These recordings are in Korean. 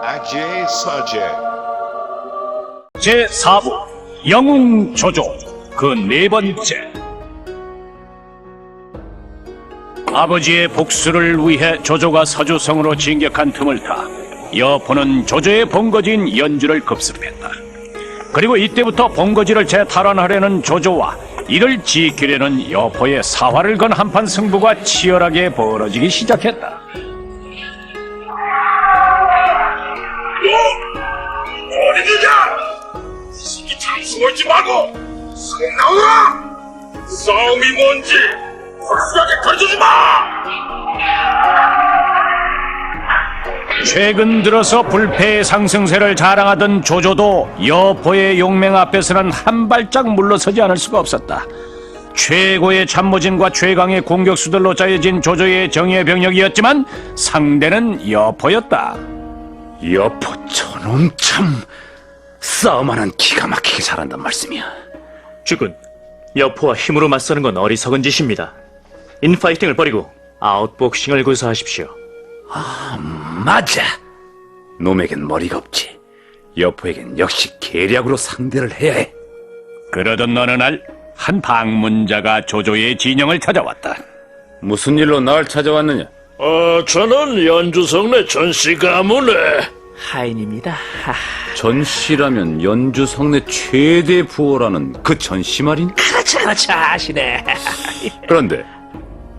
아재 서재 제4부 영웅조조 그 네 번째. 아버지의 복수를 위해 조조가 서주성으로 진격한 틈을 타 여포는 조조의 본거지인 연주를 급습했다. 그리고 이때부터 본거지를 재탈환하려는 조조와 이를 지키려는 여포의 사활을 건 한판 승부가 치열하게 벌어지기 시작했다. 어디냐? 시기 참 숨어있지 말고 속 나오라! 싸움이 뭔지 확실하게 가르쳐주마! 최근 들어서 불패의 상승세를 자랑하던 조조도 여포의 용맹 앞에서는 한 발짝 물러서지 않을 수가 없었다. 최고의 참모진과 최강의 공격수들로 짜여진 조조의 정예 병력이었지만 상대는 여포였다. 여포 저놈 참 싸움하는 기가 막히게 잘한단 말씀이야. 주군, 여포와 힘으로 맞서는 건 어리석은 짓입니다. 인파이팅을 버리고 아웃복싱을 구사하십시오. 맞아. 놈에겐 머리가 없지. 여포에겐 역시 계략으로 상대를 해야 해. 그러던 어느 날 한 방문자가 조조의 진영을 찾아왔다. 무슨 일로 날 찾아왔느냐? 저는 연주성내 전씨 가문에 하인입니다. 전씨라면 연주 성내 최대 부호라는 그 전씨 말이니? 그렇죠, 아시네. 그런데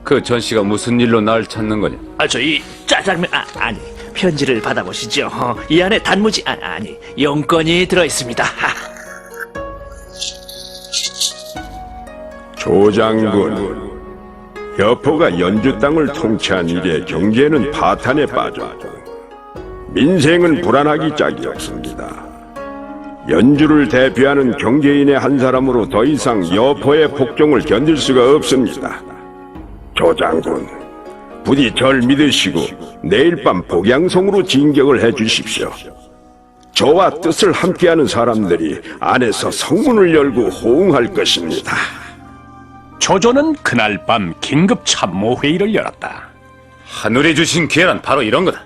그 전씨가 무슨 일로 날 찾는 거냐? 저희 짜장면, 아니, 편지를 받아보시죠. 이 안에 단무지, 아니, 용건이 들어있습니다. 조장군, 여포가 연주 땅을 통치한 이래 경제는 파탄에 빠졌고 민생은 불안하기 짝이 없습니다. 연주를 대표하는 경제인의 한 사람으로 더 이상 여포의 폭정을 견딜 수가 없습니다. 조장군, 부디 절 믿으시고 내일 밤 복양성으로 진격을 해주십시오. 저와 뜻을 함께하는 사람들이 안에서 성문을 열고 호응할 것입니다. 조조는 그날 밤 긴급 참모회의를 열었다. 하늘이 주신 기회란 바로 이런 거다.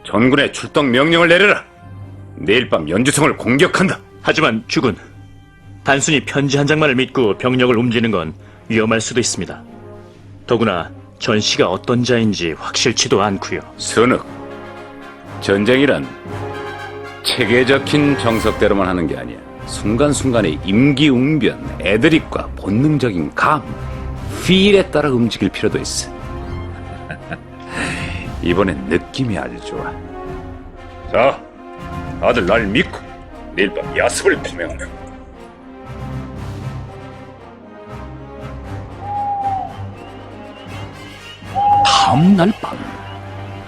전군의 출동 명령을 내려라. 내일 밤 연주성을 공격한다. 하지만 주군, 단순히 편지 한 장만을 믿고 병력을 옮기는 건 위험할 수도 있습니다. 더구나 전씨가 어떤 자인지 확실치도 않고요. 선욱, 전쟁이란 책에 적힌 정석대로만 하는 게 아니야. 순간순간의 임기응변, 애드립과 본능적인 감, 필에 따라 움직일 필요도 있어. 이번엔 느낌이 아주 좋아. 자, 다들 날 믿고 내일 밤 야습을 표명하라. 다음 날 밤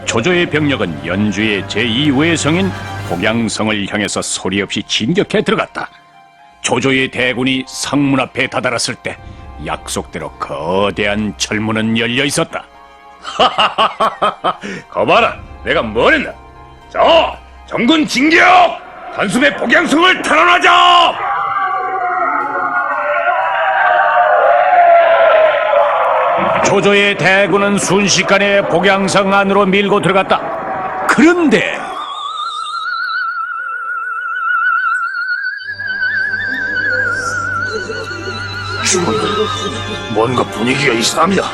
조조의 병력은 연주의 제2외성인 복양성을 향해서 소리 없이 진격해 들어갔다. 조조의 대군이 성문 앞에 다다랐을 때 약속대로 거대한 철문은 열려 있었다. 거봐라, 내가 뭘 했나? 자, 정군 진격! 단숨에 복양성을 탈환하자! 조조의 대군은 순식간에 복양성 안으로 밀고 들어갔다. 그런데 뭔가 분위기가 이상합니다.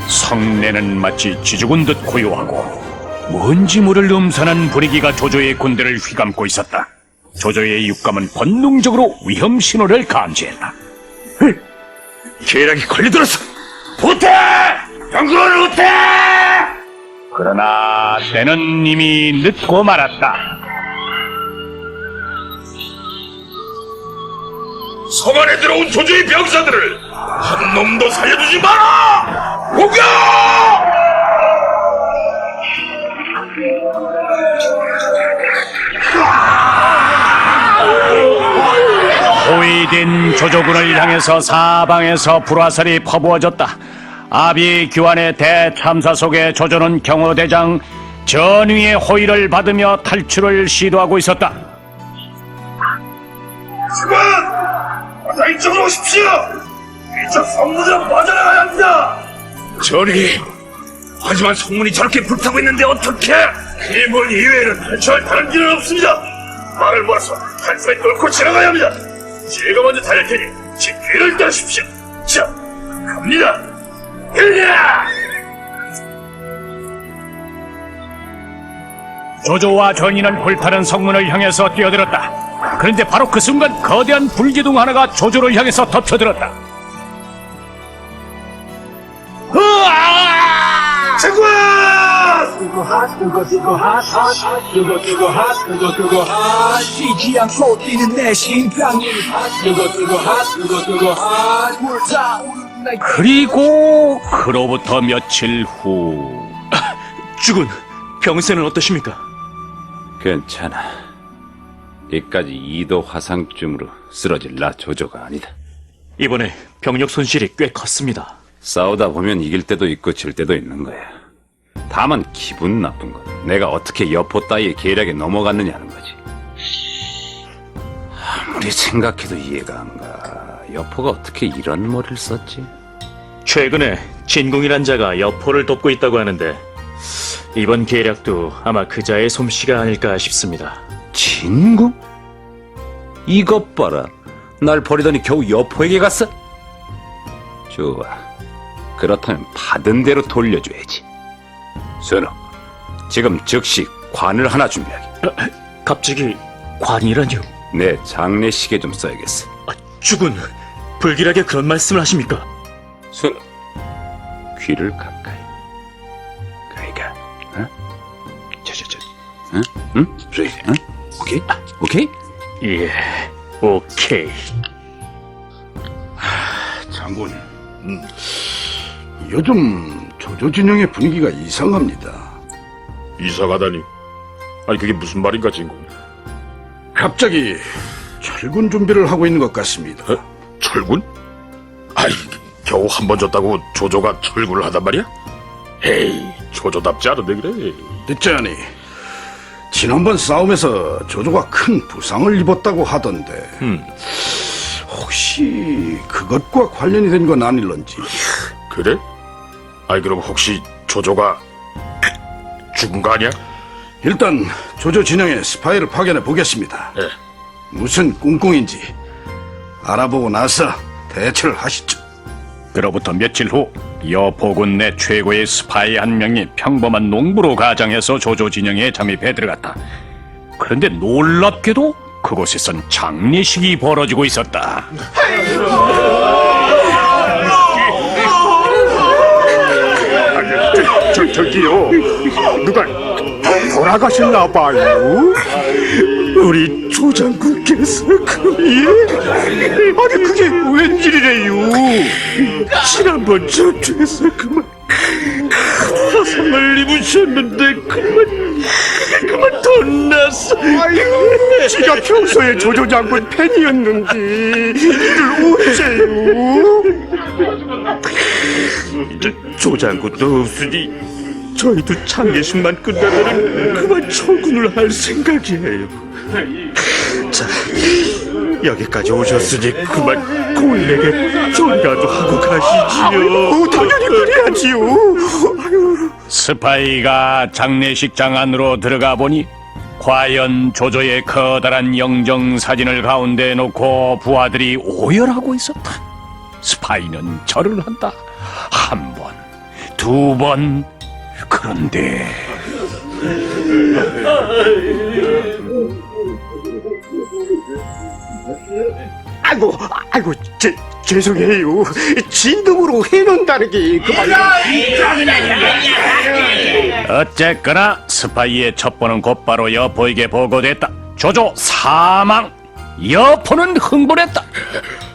성내는 마치 쥐죽은 듯 고요하고 뭔지 모를 음산한 분위기가 조조의 군대를 휘감고 있었다. 조조의 육감은 본능적으로 위험 신호를 감지했다. 계략이 걸려들었어! 후퇴! 병군을 후퇴! 그러나 때는 이미 늦고 말았다. 성 안에 들어온 조조의 병사들을 한 놈도 살려두지 마라! 공격! 호위된 조조군을 향해서 사방에서 불화살이 퍼부어졌다. 아비 규환의 대참사 속에 조조는 경호대장 전위의 호의를 받으며 탈출을 시도하고 있었다. 수군! 자, 이쪽으로 오십시오! 이쪽 성문으로 빠져나가야 합니다! 전이 하지만 성문이 저렇게 불타고 있는데 어떻게? 이 문 이외에는 탈출할 다른 길은 없습니다. 말을 모아서 한수에 뚫고 지나가야 합니다. 제가 먼저 달릴 테니 제 뒤를 따르십시오. 자, 갑니다. 일리야! 조조와 전인은 불타는 성문을 향해서 뛰어들었다. 그런데 바로 그 순간 거대한 불기둥 하나가 조조를 향해서 덮쳐들었다. 쉬지 않고 뛰는 내 심장이 불타오르는 날 그리고 그로부터 며칠 후 죽은 병세는 어떠십니까? 괜찮아. 이까지 2도 화상쯤으로 쓰러질 나 조조가 아니다. 이번에 병력 손실이 꽤 컸습니다. 싸우다 보면 이길 때도 있고 질 때도 있는 거야. 다만 기분 나쁜 건 내가 어떻게 여포 따위의 계략에 넘어갔느냐는 거지. 아무리 생각해도 이해가 안 가. 여포가 어떻게 이런 머리를 썼지? 최근에 진궁이란 자가 여포를 돕고 있다고 하는데 이번 계략도 아마 그자의 솜씨가 아닐까 싶습니다. 진궁? 이것 봐라. 날 버리더니 겨우 여포에게 갔어? 좋아. 그렇다면 받은 대로 돌려줘야지. 선우, 지금 즉시 관을 하나 준비하게. 갑자기 관이라뇨? 내 장례식에 좀 써야겠어. 죽은 불길하게 그런 말씀을 하십니까? 선우, 귀를 가까이. 가이가, 어? 응? 응? 그래, 응? 오케이? 오케이? 예, 오케이. 장군, 요즘 조조 진영의 분위기가 이상합니다. 이사가다니. 아니 그게 무슨 말인가 진군? 갑자기 철군 준비를 하고 있는 것 같습니다. 철군? 아이 겨우 한 번 졌다고 조조가 철군을 하단 말이야? 에이 조조답지 않은데 그래. 듣자니 지난번 싸움에서 조조가 큰 부상을 입었다고 하던데 혹시 그것과 관련이 된 건 아닐런지. 그래? 아이 그럼 혹시 조조가 죽은 거 아니야? 일단 조조 진영의 스파이를 파견해 보겠습니다. 예. 무슨 꿍꿍인지 알아보고 나서 대처를 하시죠. 그로부터 며칠 후 여포군 내 최고의 스파이 한 명이 평범한 농부로 가장해서 조조 진영에 잠입해 들어갔다. 그런데 놀랍게도 그곳에선 장례식이 벌어지고 있었다. 저기요 누가 돌아가셨나 봐요? 우리 조장군께서 아니 그게 웬일이래요? 지난번 전투에서 그만 화상을 입으셨는데 그만 덧났어. 제가 평소에 조조장군 팬이었는데 이를 어째요? 이제 조장군도 없으니 저희도 장례식만 끝나면 그만 철군을 할 생각이에요. 자, 여기까지 오셨으니 그만 고인에게 전가도 하고 가시지요. 당연히 그래야지요. 스파이가 장례식장 안으로 들어가 보니 과연 조조의 커다란 영정 사진을 가운데 놓고 부하들이 오열하고 있었다. 스파이는 절을 한다. 한 번, 두 번. 그런데 아이고, 죄송해요. 진동으로 해놓는다는 게 그만. 어쨌거나 스파이의 첩보는 곧바로 여포에게 보고됐다. 조조 사망. 여포는 흥분했다.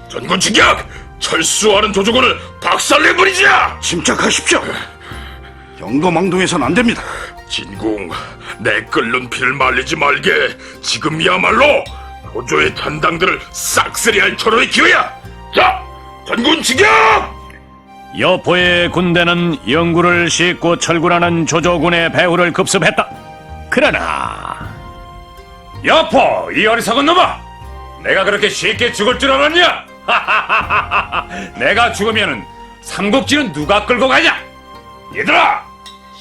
전군 진격! 철수하는 조조군을 박살내버리자! 침착하십시오. 경거망동해선 안 됩니다. 진궁, 내 끓는 피를 말리지 말게. 지금이야말로 조조의 탄당들을 싹쓸이할 철호의 기회야. 자, 전군 진격! 여포의 군대는 영구를 싣고 철군하는 조조군의 배후를 급습했다. 그러나 여포, 이 어리석은 놈아! 내가 그렇게 쉽게 죽을 줄 알았냐? 내가 죽으면은 삼국지는 누가 끌고 가냐? 얘들아,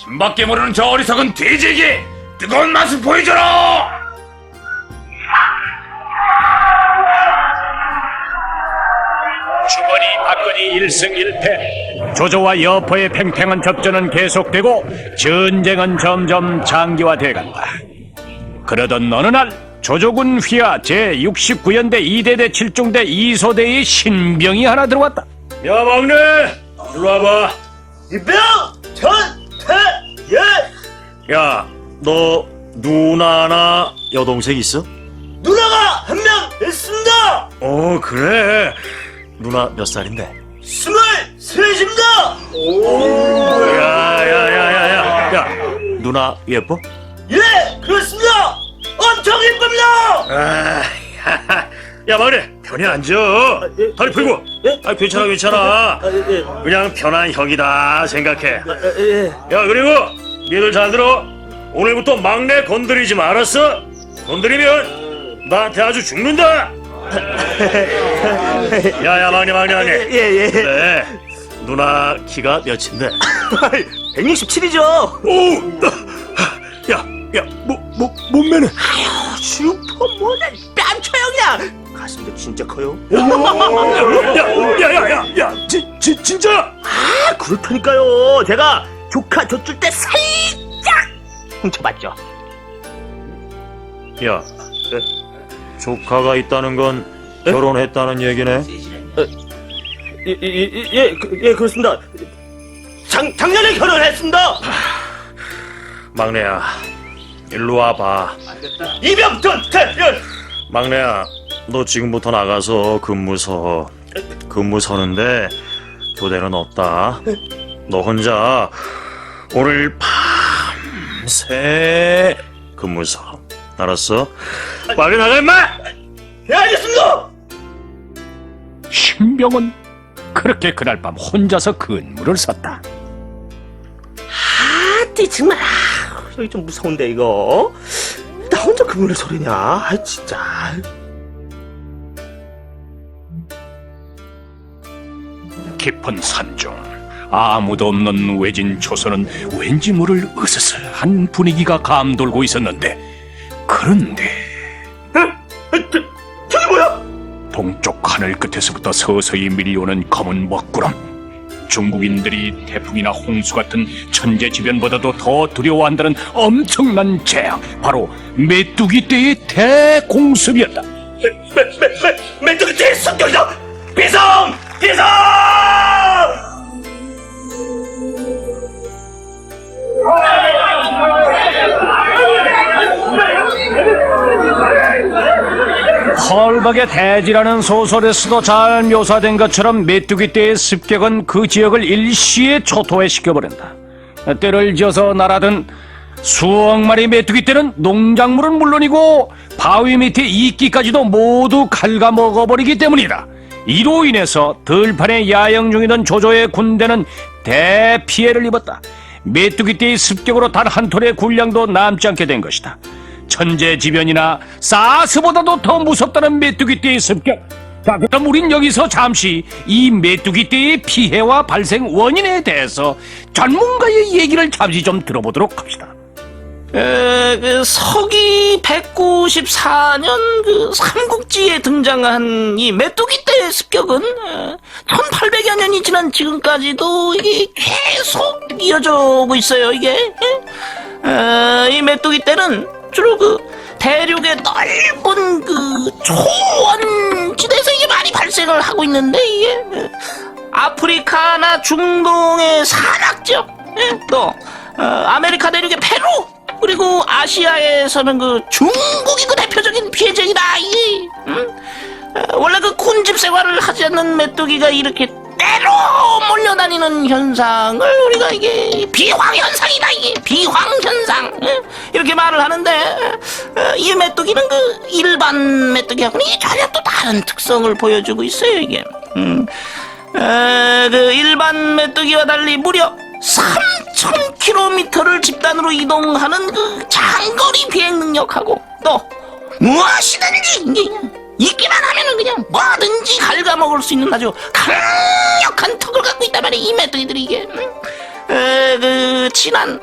신밖에 모르는 저 어리석은 돼지에게 뜨거운 맛을 보여줘라! 주거니 박거니 1승 1패. 조조와 여포의 팽팽한 접전은 계속되고 전쟁은 점점 장기화돼간다. 그러던 어느 날 조조군 휘하 제69연대 2대대 7중대 2소대의 신병이 하나 들어왔다. 야 막내 일로 와봐. 이병 전태예. 야 너 누나나 여동생 있어? 누나가 한 명 있습니다. 그래. 누나 몇 살인데? 23입니다. 야 누나 예뻐? 예, 그렇습니다. 엄청 예쁩니다. 야 막내 편히 앉아. 다리 풀고. 괜찮아. 그냥 편한 형이다 생각해. 야 그리고 니들 잘 들어. 오늘부터 막내 건드리지 마, 알았어? 건드리면 나한테 아주 죽는다. 야야 막내. 예. 그래. 누나 키가 몇인데? 167이죠. 몸매는? 슈퍼모델 뺨처형이야. 가슴도 진짜 커요. 야, 진짜? 그렇다니까요. 제가 조카 젖줄 때 살짝 훔쳐봤죠. 야, 조카가 있다는 건 결혼했다는 얘기네? 예, 그렇습니다. 작년에 결혼했습니다. 막내야, 일로 와봐. 이병전 태연. 막내야, 너 지금부터 나가서 근무 서는데 교대는 없다. 너 혼자 오늘 밤새 근무 서. 알았어? 빨리 나가 임마! 예, 알겠습니다. 신병은 그렇게 그날 밤 혼자서 근무를 섰다. 정말 여기 좀 무서운데 이거. 나 혼자 근무를 소리냐? 진짜. 깊은 산중 아무도 없는 외진 초소는 왠지 모를 으스스한 분위기가 감돌고 있었는데, 그런데 저게 뭐야? 동쪽 하늘 끝에서부터 서서히 밀려오는 검은 먹구름. 중국인들이 태풍이나 홍수 같은 천재지변보다도 더 두려워한다는 엄청난 재앙, 바로 메뚜기 떼의 대공습이었다. 메뚜기 떼 성격이다. 비상! 헐박의 대지라는 소설에서도 잘 묘사된 것처럼 메뚜기 떼의 습격은 그 지역을 일시에 초토화시켜버린다. 떼를 지어서 날아든 수억 마리 메뚜기 떼는 농작물은 물론이고 바위 밑에 이끼까지도 모두 갉아먹어버리기 때문이다. 이로 인해서 들판에 야영 중이던 조조의 군대는 대피해를 입었다. 메뚜기 떼의 습격으로 단 한 톨의 군량도 남지 않게 된 것이다. 천재지변이나 사스보다도 더 무섭다는 메뚜기 떼의 습격. 자, 그럼 우린 여기서 잠시 이 메뚜기 떼의 피해와 발생 원인에 대해서 전문가의 얘기를 잠시 좀 들어보도록 합시다. 서기 194년 그 삼국지에 등장한 이 메뚜기 떼의 습격은 1800여 년이 지난 지금까지도 이게 계속 이어져 오고 있어요. 이게 이 메뚜기 떼는 주로 그 대륙의 넓은 그 초원지대에서 이게 많이 발생을 하고 있는데, 이게 아프리카나 중동의 사막 지역, 또 아메리카 대륙의 페루, 그리고 아시아에서는 그 중국이 그 대표적인 피해쟁이다. 이게 원래 그 군집 생활을 하지 않는 메뚜기가 이렇게 때로 몰려다니는 현상을 우리가 이게 비황현상이다. 이게 비황현상, 이렇게 말을 하는데, 이 메뚜기는 그 일반 메뚜기하고는 이게 전혀 또 다른 특성을 보여주고 있어요. 이게 그 일반 메뚜기와 달리 무려 3,000km를 집단으로 이동하는 그 장거리 비행 능력하고, 또 무엇이든지 있기만 하면은 그냥 뭐든지 갉아먹을 수 있는 아주 강력한 턱을 갖고 있단 말이야, 이 메뚜기들이. 이게 그 지난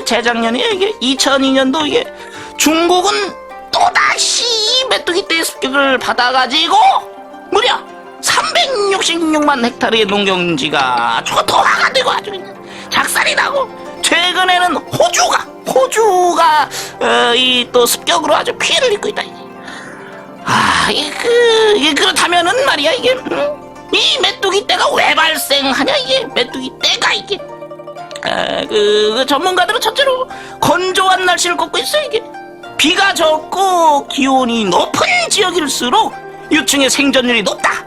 재작년에 이게 2002년도 이게 중국은 또다시 메뚜기 떼 습격을 받아가지고 무려 366만 헥타르의 농경지가 초토화가 되고 아주 그냥 작살이 나고, 최근에는 호주가 이 또 습격으로 아주 피해를 입고 있다. 이게 그렇다면은 말이야, 이게 이 메뚜기 떼가 왜 발생하냐, 이게 메뚜기 떼가 이게 그 전문가들은 첫째로 건조한 날씨를 꼽고 있어. 이게 비가 적고 기온이 높은 지역일수록 유충의 생존율이 높다.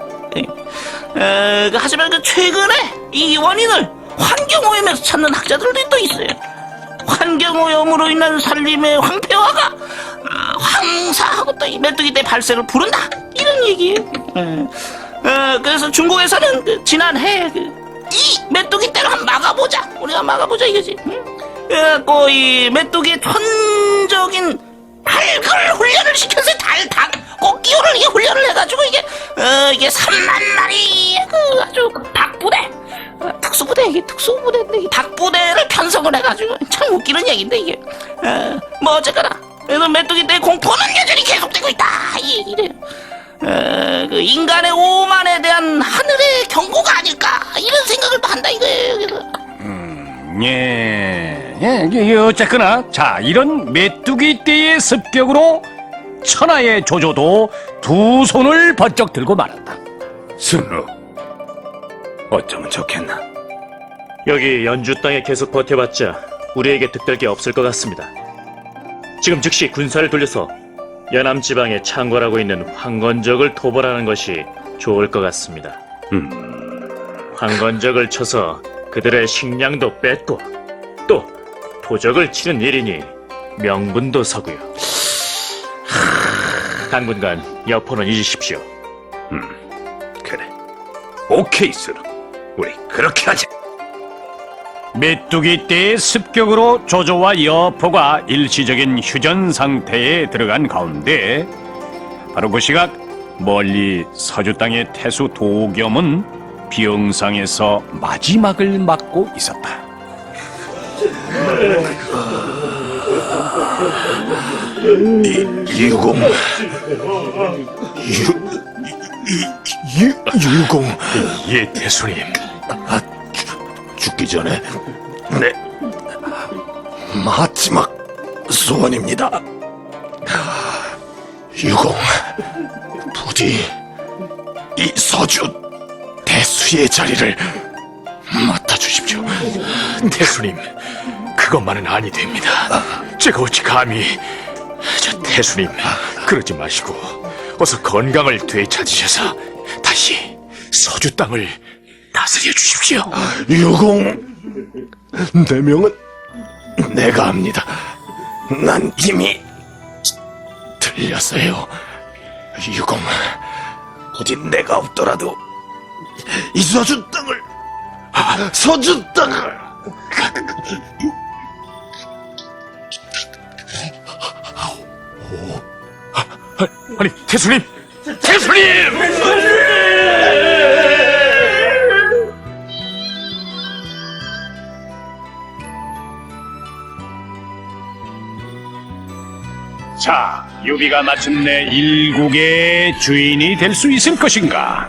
하지만 최근에 이 원인을 환경오염에서 찾는 학자들도 또 있어요. 환경오염으로 인한 산림의 황폐화가 황사하고 또 이 메뚜기 떼 발생을 부른다, 이런 얘기예요. 그래서 중국에서는 지난해 이 메뚜기 떼를 한번 막아보자, 우리가 막아보자 이거지. 그래갖고 이 메뚜기의 천적인 발굴 훈련을 시켜서 꽃기호를 이게 훈련을 해가지고 이게 3만 마리 아주 닭부대, 특수부대, 이게 특수부대인데 이 닭부대를 편성을 해가지고, 참 웃기는 얘기인데 이게 뭐 어쨌거나 그래서 메뚜기 떼 공포는 여전히 계속되고 있다, 이 얘기래요. 그 인간의 오만에 대한 하늘의 경고가 아닐까, 이런 생각을 또 한다 이거예요. 그래서 어쨌거나 자, 이런 메뚜기 떼의 습격으로 천하의 조조도 두 손을 번쩍 들고 말았다. 순우, 어쩌면 좋겠나? 여기 연주 땅에 계속 버텨봤자 우리에게 득될 게 없을 것 같습니다. 지금 즉시 군사를 돌려서 연암 지방에 창궐하고 있는 황건적을 토벌하는 것이 좋을 것 같습니다. 황건적을 쳐서 그들의 식량도 뺏고 또 도적을 치는 일이니 명분도 서고요. 당분간 여포는 잊으십시오. 그래, 오케이 순우, 우리 그렇게 하자. 메뚜기 떼의 습격으로 조조와 여포가 일시적인 휴전 상태에 들어간 가운데, 바로 그 시각 멀리 서주 땅의 태수 도겸은 비영상에서 마지막을 맞고 있었다. 유공, 유공. 예, 태수님. 죽기 전에 내 마지막 소원입니다. 유공, 부디 이 서주 대수의 자리를 맡아주십시오. 태수님, 그것만은 아니 됩니다. 제가 어찌 감히... 저 태수님, 그러지 마시고 어서 건강을 되찾으셔서 다시 서주 땅을 다스려 주십시오. 유공, 내 명은 내가 합니다. 난 이미 들렸어요. 유공, 부디 내가 없더라도 이 서주 땅을, 서주 땅을. 아니, 태수님! 태수님! 자, 유비가 마침내 일국의 주인이 될 수 있을 것인가?